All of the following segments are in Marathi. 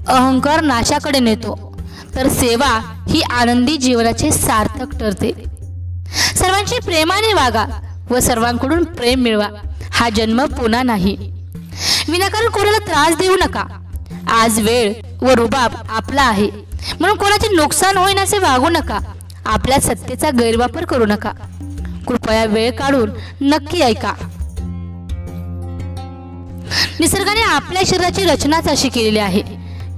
अहंकार नाशाकडे नेतो, तर सेवा ही आनंदी जीवनाचे सार्थक ठरते। सर्वांशी प्रेमाने वागा व सर्वांकडून प्रेम मिळवा। हा जन्म पुन्हा नाही। विनाकारण कोणाला त्रास देऊ नका। आज वेळ व रुबाब आपला आहे, म्हणून कोणाचे नुकसान होईन असे वागू नका। आपल्या सत्तेचा गैरवापर करू नका। कृपया वेळ काढून नक्की ऐका। निसर्गाने आपल्या शरीराची रचनाच अशी केलेली आहे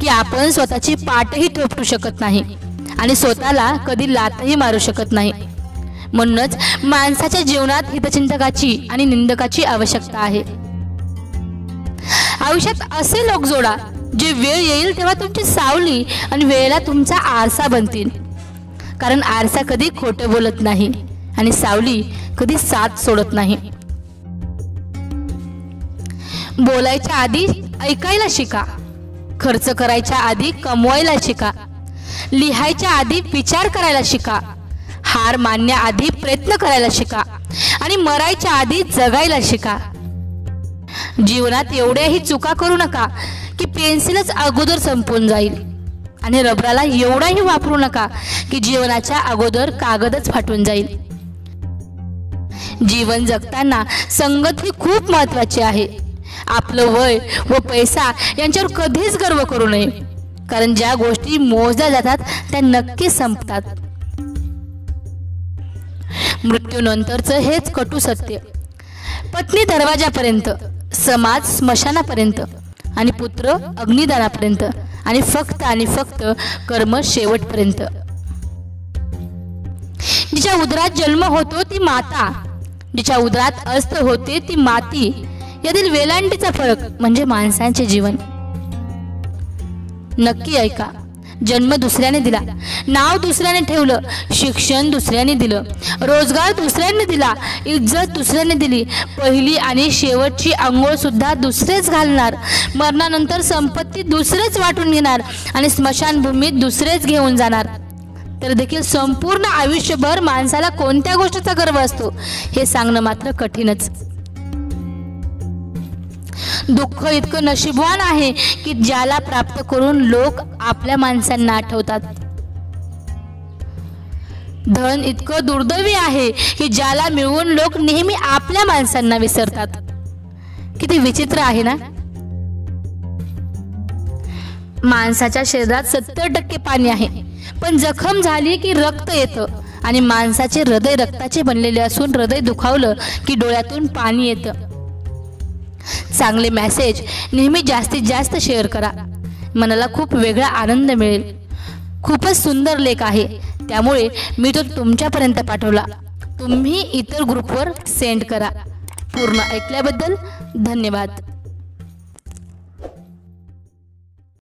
की आपण स्वतःची पाठही थोपटू शकत नाही आणि स्वतःला कधी लातही मारू शकत नाही। म्हणूनच माणसाच्या जीवनात हितचिंतकाची आणि निंदकाची आवश्यकता आहे। आयुष्यात असे लोक जोडा जे वेळ येईल तेव्हा तुमची सावली आणि वेळेला तुमचा आरसा बनतील। कारण आरसा कधी खोटं बोलत नाही आणि सावली कधी साथ सोडत नाही। बोलायच्या आधी ऐकायला शिका। खर्च करायच्या आधी कमवायला शिका। लिहायच्या आधी विचार करायला शिका। हार मानण्याआधी प्रयत्न करायला शिका आणि मरायच्या आधी जगायला शिका। जीवनात एवढ्याही चुका करू नका की पेन्सिलच अगोदर संपून जाईल आणि रबराला एवढाही वापरू नका की जीवनाच्या अगोदर कागदच फाटून जाईल। जीवन जगताना संगत ही खूप महत्त्वाची आहे। आपलं वय व पैसा यांच्यावर कधीच गर्व करू नये, कारण ज्या गोष्टी मोजल्या जातात त्या नक्की संपतात। मृत्यूनंतरचं हेच कटू सत्य। पत्नी दरवाजापर्यंत, समाज स्मशानापर्यंत आणि पुत्र अग्निदानापर्यंत आणि फक्त कर्म शेवटपर्यंत। जिच्या उदरात जन्म होतो ती माता, जिच्या उदरात अस्त होते ती माती। यातील वेलांटीचा फरक म्हणजे माणसांचे जीवन। नक्की ऐका। जन्म दुसऱ्याने दिला, नाव दुसऱ्याने ठेवलं, शिक्षण दुसऱ्याने दिलं, रोजगार दुसऱ्याने दिला, इज्जत दुसऱ्याने दिली, पहिली आणि शेवटची अंघोळ सुद्धा दुसरेच घालणार, मरणानंतर संपत्ती दुसरेच वाटून घेणार आणि स्मशानभूमीत दुसरेच घेऊन जाणार। तर देखील संपूर्ण आयुष्यभर माणसाला कोणत्या गोष्टीचा गर्व असतो हे सांगणं मात्र कठीणच। दुःख इतकं नशीबवान आहे की ज्याला प्राप्त करून लोक आपल्या माणसांना आठवतात। धन इतकं दुर्दैवी आहे की ज्याला मिळवून लोक नेहमी आपल्या माणसांना विसरतात। किती विचित्र आहे ना। माणसाच्या शरीरात 70% पाणी आहे, पण जखम झाली की रक्त येतं आणि माणसाचे हृदय रक्ताचे बनलेले असून हृदय दुखावलं की डोळ्यातून पाणी येतं। चांगले मेसेज नेहमी जास्तीत जास्त शेअर करा, मनाला खूप वेगळा आनंद मिळेल। खूपच सुंदर लेख आहे, त्यामुळे मी तो तुमच्यापर्यंत पाठवला। तुम्ही इतर ग्रुपवर सेंड करा। पूर्ण ऐकल्याबद्दल धन्यवाद।